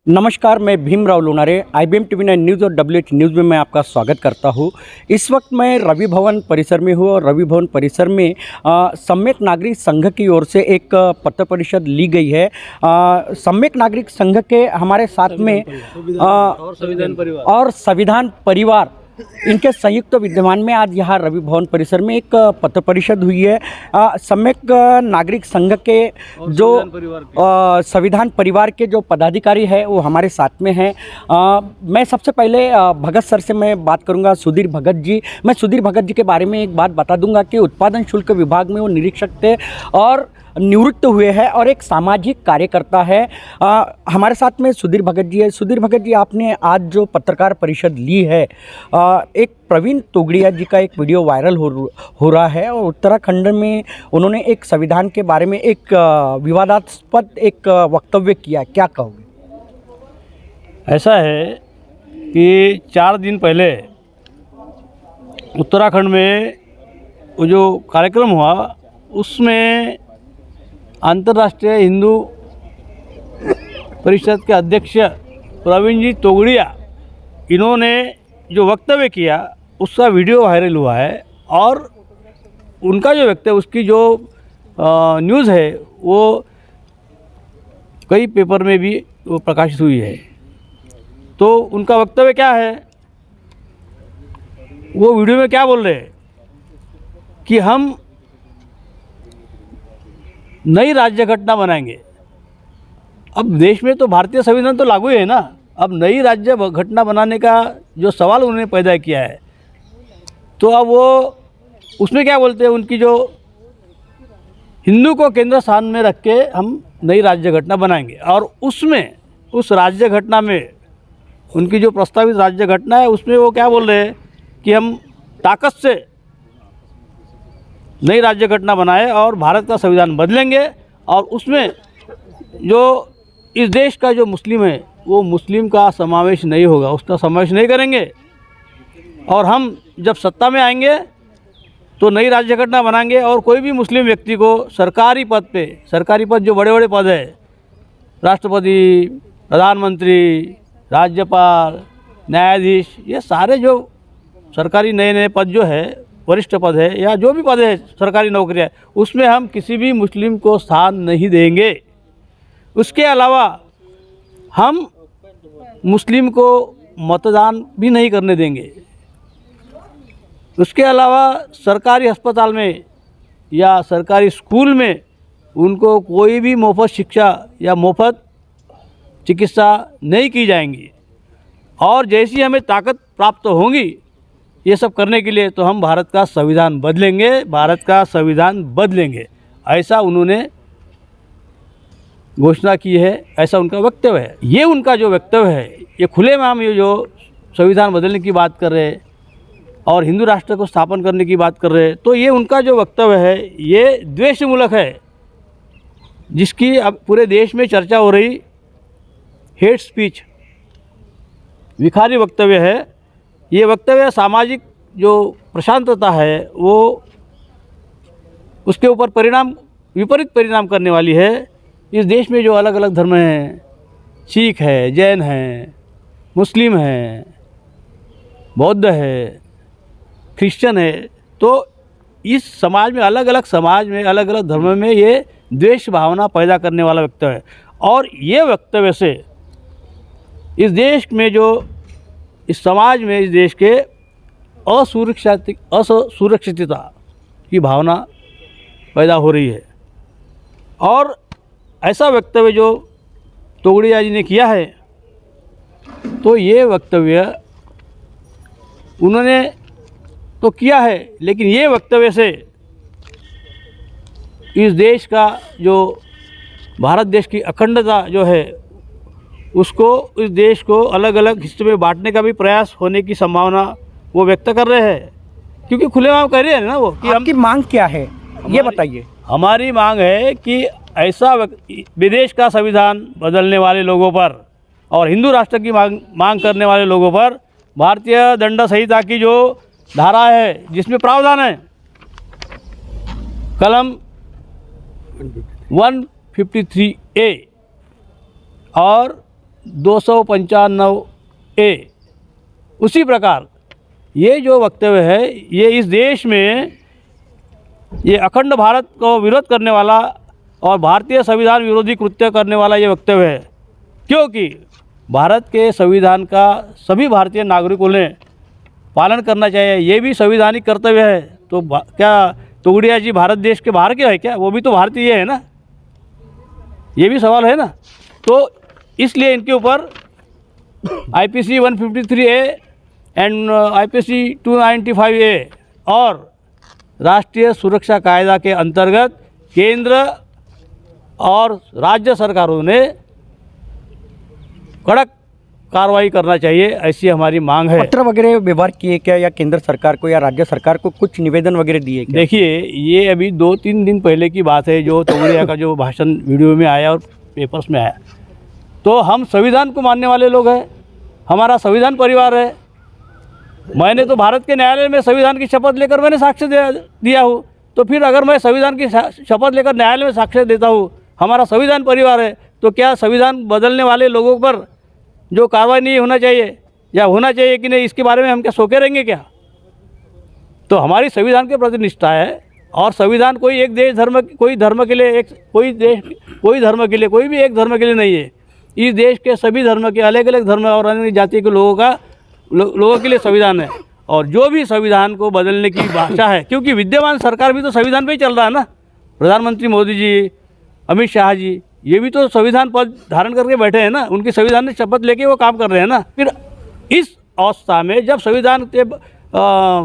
नमस्कार, मैं Bhimrao Lonare IBM TV 9 news और WH न्यूज़ में मैं आपका स्वागत करता हूँ। इस वक्त मैं रवि भवन परिसर में हूँ और रवि भवन परिसर में सम्यक नागरिक संघ की ओर से एक पत्र परिषद ली गई है। सम्यक नागरिक संघ के हमारे साथ में और संविधान परिवार इनके संयुक्त विद्यमान में आज यहाँ रवि भवन परिसर में एक पत्र परिषद हुई है। सम्यक नागरिक संघ के जो संविधान परिवार के जो पदाधिकारी है वो हमारे साथ में हैं। मैं सबसे पहले भगत सर से मैं बात करूंगा, सुधीर भगत जी। मैं सुधीर भगत जी के बारे में एक बात बता दूंगा कि उत्पादन शुल्क विभाग में वो निरीक्षक थे और निवृत्त हुए हैं और एक सामाजिक कार्यकर्ता है। हमारे साथ में सुधीर भगत जी है। सुधीर भगत जी, आपने आज जो पत्रकार परिषद ली है, एक प्रवीण तोगड़िया जी का एक वीडियो वायरल हो रहा है और उत्तराखंड में उन्होंने एक संविधान के बारे में एक विवादास्पद एक वक्तव्य किया, क्या कहोगे? ऐसा है कि 4 दिन पहले उत्तराखंड में वो जो कार्यक्रम हुआ उसमें अंतर्राष्ट्रीय हिंदू परिषद के अध्यक्ष प्रवीण जी तोगड़िया, इन्होंने जो वक्तव्य किया उसका वीडियो वायरल हुआ है और उनका जो वक्तव्य, उसकी जो न्यूज़ है वो कई पेपर में भी वो प्रकाशित हुई है। तो उनका वक्तव्य क्या है, वो वीडियो में क्या बोल रहे हैं कि हम नई राज्य घटना बनाएंगे। अब देश में तो भारतीय संविधान तो लागू है ना, अब नई राज्य घटना बनाने का जो सवाल उन्होंने पैदा किया है, तो अब वो उसमें क्या बोलते हैं, उनकी जो हिंदू को केंद्र स्थान में रख के हम नई राज्य घटना बनाएंगे और उसमें उस राज्य घटना में उनकी जो प्रस्तावित राज्य घटना है उसमें वो क्या बोल रहे हैं कि हम ताकत से नई राज्य घटना बनाए और भारत का संविधान बदलेंगे और उसमें जो इस देश का जो मुस्लिम है वो मुस्लिम का समावेश नहीं होगा, उसका समावेश नहीं करेंगे और हम जब सत्ता में आएंगे तो नई राज्य घटना बनाएंगे और कोई भी मुस्लिम व्यक्ति को सरकारी पद पे, सरकारी पद जो बड़े बड़े पद है, राष्ट्रपति, प्रधानमंत्री, राज्यपाल, न्यायाधीश, ये सारे जो सरकारी नए नए पद जो है, वरिष्ठ पद है या जो भी पद है, सरकारी नौकरियाँ, उसमें हम किसी भी मुस्लिम को स्थान नहीं देंगे। उसके अलावा हम मुस्लिम को मतदान भी नहीं करने देंगे। उसके अलावा सरकारी अस्पताल में या सरकारी स्कूल में उनको कोई भी मुफ्त शिक्षा या मुफ्त चिकित्सा नहीं की जाएंगी और जैसी हमें ताकत प्राप्त होगी ये सब करने के लिए तो हम भारत का संविधान बदलेंगे, भारत का संविधान बदलेंगे, ऐसा उन्होंने घोषणा की है, ऐसा उनका वक्तव्य है। ये उनका जो वक्तव्य है, ये खुले में हम ये जो संविधान बदलने की बात कर रहे हैं और हिंदू राष्ट्र को स्थापन करने की बात कर रहे हैं, तो ये उनका जो वक्तव्य है ये द्वेषमूलक है, जिसकी अब पूरे देश में चर्चा हो रही हेट स्पीच, विखारी वक्तव्य है। ये वक्तव्य सामाजिक जो प्रशांतता है वो उसके ऊपर विपरीत परिणाम करने वाली है। इस देश में जो अलग अलग धर्म हैं, सिख है, जैन है, मुस्लिम है, बौद्ध है, क्रिश्चियन है, तो इस समाज में अलग अलग धर्म में ये द्वेष भावना पैदा करने वाला वक्तव्य है और ये वक्तव्य से इस देश में जो इस समाज में इस देश के असुरक्षितता की भावना पैदा हो रही है और ऐसा वक्तव्य जो तोगड़िया जी ने किया है, तो ये वक्तव्य उन्होंने तो किया है, लेकिन ये वक्तव्य से इस देश का जो भारत देश की अखंडता जो है उसको, इस देश को अलग अलग हिस्सों में बांटने का भी प्रयास होने की संभावना वो व्यक्त कर रहे हैं, क्योंकि खुलेआम कह रहे हैं ना वो कि आपकी मांग क्या है ये बताइए। हमारी मांग है कि ऐसा विदेश का संविधान बदलने वाले लोगों पर और हिंदू राष्ट्र की मांग करने वाले लोगों पर भारतीय दंड संहिता की जो धारा है जिसमें प्रावधान है कलम 153A और 295A। उसी प्रकार ये जो वक्तव्य है ये इस देश में ये अखंड भारत को विरोध करने वाला और भारतीय संविधान विरोधी कृत्य करने वाला ये वक्तव्य है, क्योंकि भारत के संविधान का सभी भारतीय नागरिकों ने पालन करना चाहिए, ये भी संवैधानिक कर्तव्य है। तो क्या तोगड़िया जी भारत देश के बाहर के है क्या? वो भी तो भारतीय है ना, ये भी सवाल है ना। तो इसलिए इनके ऊपर IPC 153A and IPC 295A और राष्ट्रीय सुरक्षा कायदा के अंतर्गत केंद्र और राज्य सरकारों ने कड़क कार्रवाई करना चाहिए, ऐसी हमारी मांग है। पत्र वगैरह व्यवहार किए क्या, या केंद्र सरकार को या राज्य सरकार को कुछ निवेदन वगैरह दिए क्या? देखिए, ये अभी 2-3 दिन पहले की बात है जो तोगड़िया का जो भाषण वीडियो में आया और पेपर्स में आया। तो हम संविधान को मानने वाले लोग हैं, हमारा संविधान परिवार है। मैंने तो भारत के न्यायालय में संविधान की शपथ लेकर मैंने साक्ष्य दिया हूँ। तो फिर अगर मैं संविधान की शपथ लेकर न्यायालय में साक्ष्य देता हूँ, हमारा संविधान परिवार है, तो क्या संविधान बदलने वाले लोगों पर जो कार्रवाई नहीं होना चाहिए या होना चाहिए कि नहीं, इसके बारे में हम क्या सोचे रहेंगे क्या? तो हमारी संविधान के प्रति निष्ठा है। और संविधान कोई एक देश धर्म कोई धर्म के लिए कोई धर्म के लिए कोई भी एक धर्म के लिए नहीं है। इस देश के सभी धर्म के अलग अलग धर्म और अन्य जाति के लोगों के लिए संविधान है। और जो भी संविधान को बदलने की भाषा है, क्योंकि विद्यमान सरकार भी तो संविधान पे ही चल रहा है ना। प्रधानमंत्री मोदी जी, अमित शाह जी, ये भी तो संविधान पद धारण करके बैठे हैं ना, उनकी संविधान ने शपथ लेके वो काम कर रहे हैं ना। फिर इस अवस्था में जब संविधान के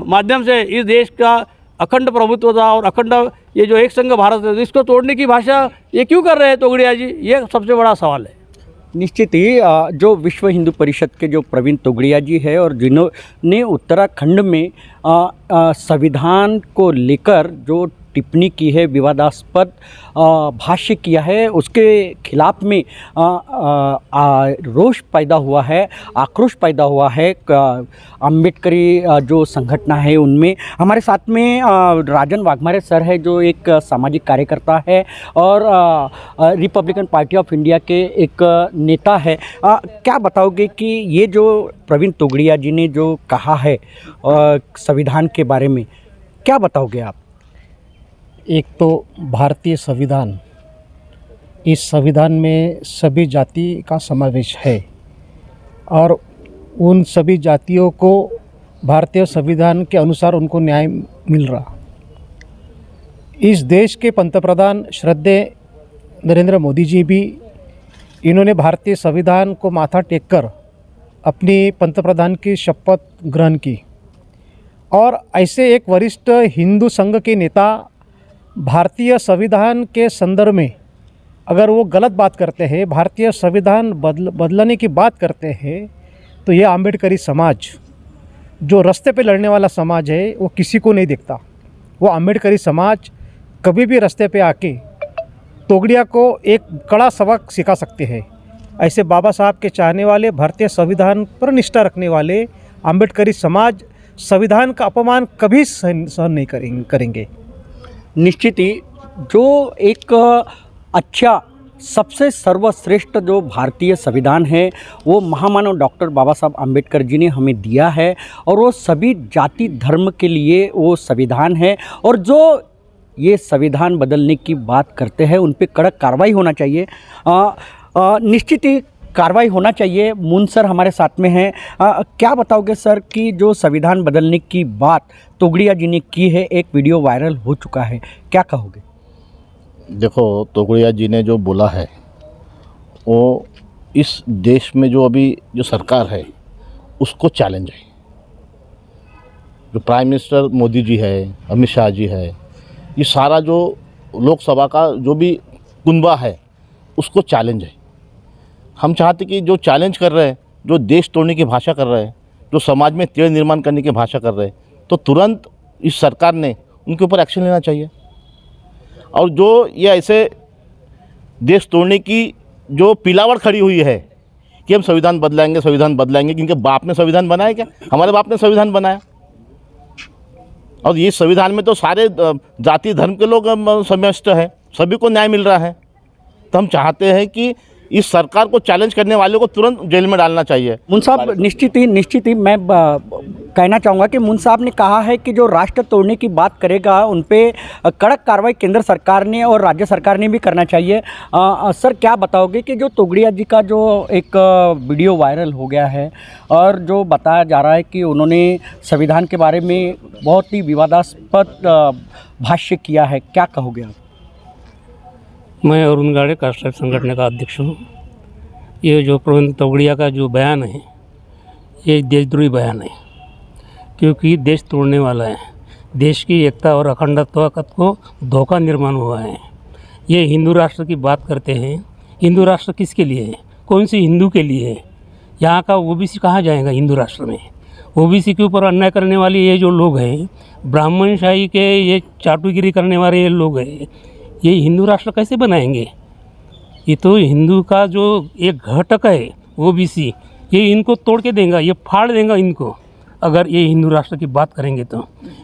माध्यम से इस देश का अखंड प्रभुत्व था और अखंड ये जो एक संघ भारत है, इसको तोड़ने की भाषा ये क्यों कर रहे हैं तोगड़िया जी? ये सबसे बड़ा सवाल है। निश्चित ही जो विश्व हिंदू परिषद के जो प्रवीण तोगड़िया जी है और जिन्होंने उत्तराखंड में संविधान को लेकर जो टिप्पणी की है, विवादास्पद भाष्य किया है, उसके खिलाफ में रोष पैदा हुआ है, आक्रोश पैदा हुआ है अम्बेडकरी जो संगठन है उनमें। हमारे साथ में राजन वाघमारे सर है जो एक सामाजिक कार्यकर्ता है और रिपब्लिकन पार्टी ऑफ इंडिया के एक नेता है। क्या बताओगे कि ये जो प्रवीण तोगड़िया जी ने जो कहा है संविधान के बारे में, क्या बताओगे आप? एक तो भारतीय संविधान, इस संविधान में सभी जाति का समावेश है और उन सभी जातियों को भारतीय संविधान के अनुसार उनको न्याय मिल रहा। इस देश के पंतप्रधान श्रद्धेय नरेंद्र मोदी जी भी, इन्होंने भारतीय संविधान को माथा टेककर अपनी पंतप्रधान की शपथ ग्रहण की। और ऐसे एक वरिष्ठ हिंदू संघ के नेता भारतीय संविधान के संदर्भ में अगर वो गलत बात करते हैं, भारतीय संविधान बदलने की बात करते हैं, तो ये अम्बेडकरी समाज जो रास्ते पे लड़ने वाला समाज है वो किसी को नहीं देखता। वो अम्बेडकरी समाज कभी भी रास्ते पे आके तोगड़िया को एक कड़ा सबक सिखा सकते हैं। ऐसे बाबा साहब के चाहने वाले, भारतीय संविधान पर निष्ठा रखने वाले अम्बेडकरी समाज संविधान का अपमान कभी सहन नहीं करेंगे। निश्चित ही जो एक अच्छा सबसे सर्वश्रेष्ठ जो भारतीय संविधान है वो महामानव डॉक्टर बाबा साहब आम्बेडकर जी ने हमें दिया है और वो सभी जाति धर्म के लिए वो संविधान है। और जो ये संविधान बदलने की बात करते हैं उन पे कड़क कार्रवाई होना चाहिए। निश्चित ही कार्रवाई होना चाहिए। मून सर हमारे साथ में हैं। क्या बताओगे सर कि जो संविधान बदलने की बात तोगड़िया जी ने की है, एक वीडियो वायरल हो चुका है, क्या कहोगे? देखो, तोगड़िया जी ने जो बोला है वो इस देश में जो अभी जो सरकार है उसको चैलेंज है। जो प्राइम मिनिस्टर मोदी जी है, अमित शाह जी है, ये सारा जो लोकसभा का जो भी कुनबा है उसको चैलेंज है। हम चाहते कि जो चैलेंज कर रहे हैं, जो देश तोड़ने की भाषा कर रहे हैं, जो समाज में तेड़ निर्माण करने की भाषा कर रहे हैं, तो तुरंत इस सरकार ने उनके ऊपर एक्शन लेना चाहिए। और जो ये ऐसे देश तोड़ने की जो पिलावट खड़ी हुई है कि हम संविधान बदलाएंगे, क्योंकि बाप ने संविधान बनाया क्या? हमारे बाप ने संविधान बनाया। और ये संविधान में तो सारे जाति धर्म के लोग समाविष्ट है, सभी को न्याय मिल रहा है। तो हम चाहते हैं कि इस सरकार को चैलेंज करने वालों को तुरंत जेल में डालना चाहिए। मुन साहब निश्चित ही मैं कहना चाहूँगा कि मुन साहब ने कहा है कि जो राष्ट्र तोड़ने की बात करेगा उन पे कड़क कार्रवाई केंद्र सरकार ने और राज्य सरकार ने भी करना चाहिए। सर क्या बताओगे कि जो तोगड़िया जी का जो एक वीडियो वायरल हो गया है और जो बताया जा रहा है कि उन्होंने संविधान के बारे में बहुत ही विवादास्पद भाष्य किया है, क्या कहोगे आप? मैं अरुण गाड़े कास्ट्राइब संगठन का अध्यक्ष हूँ। ये जो प्रवीण तोगड़िया का जो बयान है ये देशद्रोही बयान है, क्योंकि देश तोड़ने वाला है। देश की एकता और अखंडत्व को धोखा निर्माण हुआ है। ये हिंदू राष्ट्र की बात करते हैं। हिंदू राष्ट्र किसके लिए है? कौन सी हिंदू के लिए है? यहाँ का ओबीसी कहाँ जाएगा हिंदू राष्ट्र में? ओबीसी के ऊपर अन्याय करने वाले ये जो लोग हैं, ब्राह्मणशाही के ये चाटुगिरी करने वाले ये लोग हैं, ये हिंदू राष्ट्र कैसे बनाएंगे? ये तो हिंदू का जो एक घटक है ओबीसी, ये इनको तोड़ के देगा, ये फाड़ देगा इनको। अगर ये हिंदू राष्ट्र की बात करेंगे तो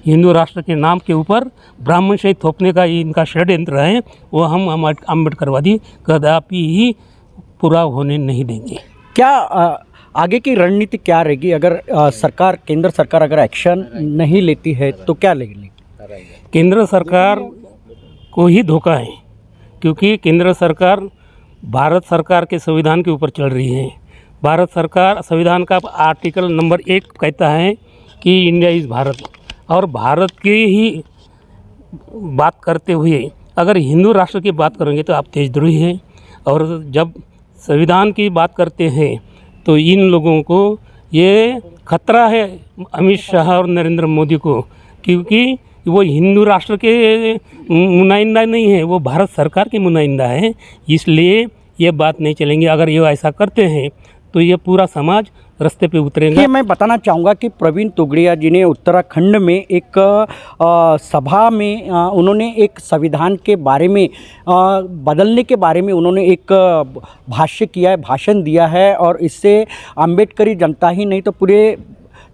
हिंदू राष्ट्र के नाम के ऊपर ब्राह्मणशाही थोपने का ये इनका षड्यंत्र है, वो हम अम्बेडकरवादी कदापि ही पूरा होने नहीं देंगे। क्या आगे की रणनीति क्या रहेगी अगर सरकार केंद्र सरकार अगर एक्शन नहीं लेती है तो क्या लेगी? केंद्र सरकार को ही धोखा है, क्योंकि केंद्र सरकार भारत सरकार के संविधान के ऊपर चल रही है। भारत सरकार संविधान का आर्टिकल नंबर 1 कहता है कि इंडिया इज़ भारत, और भारत की ही बात करते हुए अगर हिंदू राष्ट्र की बात करेंगे तो आप देशद्रोही हैं। और जब संविधान की बात करते हैं तो इन लोगों को ये खतरा है अमित शाह और नरेंद्र मोदी को, क्योंकि वो हिंदू राष्ट्र के नुमाइंदा नहीं है, वो भारत सरकार के नुमाइंदा है। इसलिए ये बात नहीं चलेंगी। अगर ये ऐसा करते हैं तो ये पूरा समाज रास्ते पे उतरेगा। ये मैं बताना चाहूँगा कि प्रवीण तोगड़िया जी ने उत्तराखंड में एक सभा में उन्होंने एक संविधान के बारे में बदलने के बारे में उन्होंने एक भाष्य किया है, भाषण दिया है, और इससे अम्बेडकरी जनता ही नहीं तो पूरे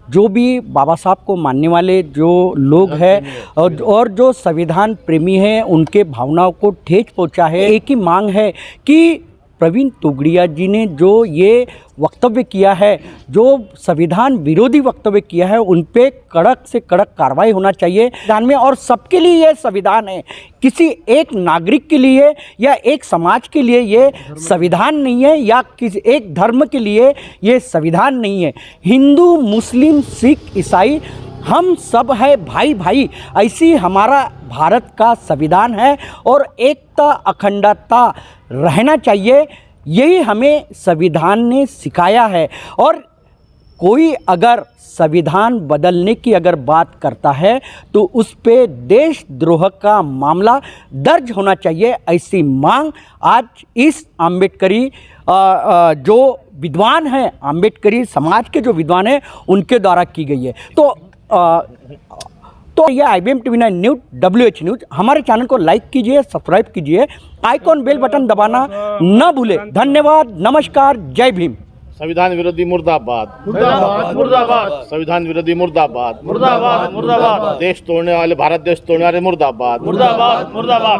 जो भी बाबा साहब को मानने वाले जो लोग हैं और जो संविधान प्रेमी हैं उनके भावनाओं को ठेस पहुंचा है। एक ही मांग है कि प्रवीण तोगड़िया जी ने जो ये वक्तव्य किया है, जो संविधान विरोधी वक्तव्य किया है, उन पे कड़क से कड़क कार्रवाई होना चाहिए संविधान में। और सबके लिए ये संविधान है, किसी एक नागरिक के लिए या एक समाज के लिए ये संविधान नहीं है, या किसी एक धर्म के लिए ये संविधान नहीं है। हिंदू, मुस्लिम, सिख, ईसाई हम सब है भाई भाई, ऐसी हमारा भारत का संविधान है और एकता अखंडता रहना चाहिए, यही हमें संविधान ने सिखाया है। और कोई अगर संविधान बदलने की अगर बात करता है तो उस पे देशद्रोह का मामला दर्ज होना चाहिए, ऐसी मांग आज इस अम्बेडकरी जो विद्वान हैं, अम्बेडकरी समाज के जो विद्वान हैं, उनके द्वारा की गई है। तो यह IBM TV 9 news WH news, हमारे चैनल को लाइक कीजिए, सब्सक्राइब कीजिए, आइकॉन बेल बटन दबाना न भूले। धन्यवाद, नमस्कार, जय भीम। संविधान विरोधी मुर्दाबाद, मुर्दाबाद, मुर्दाबाद। संविधान विरोधी मुर्दाबाद, मुर्दाबाद, मुर्दाबाद। देश तोड़ने वाले, भारत देश तोड़ने वाले मुर्दाबाद, मुर्दाबाद, मुर्दाबाद।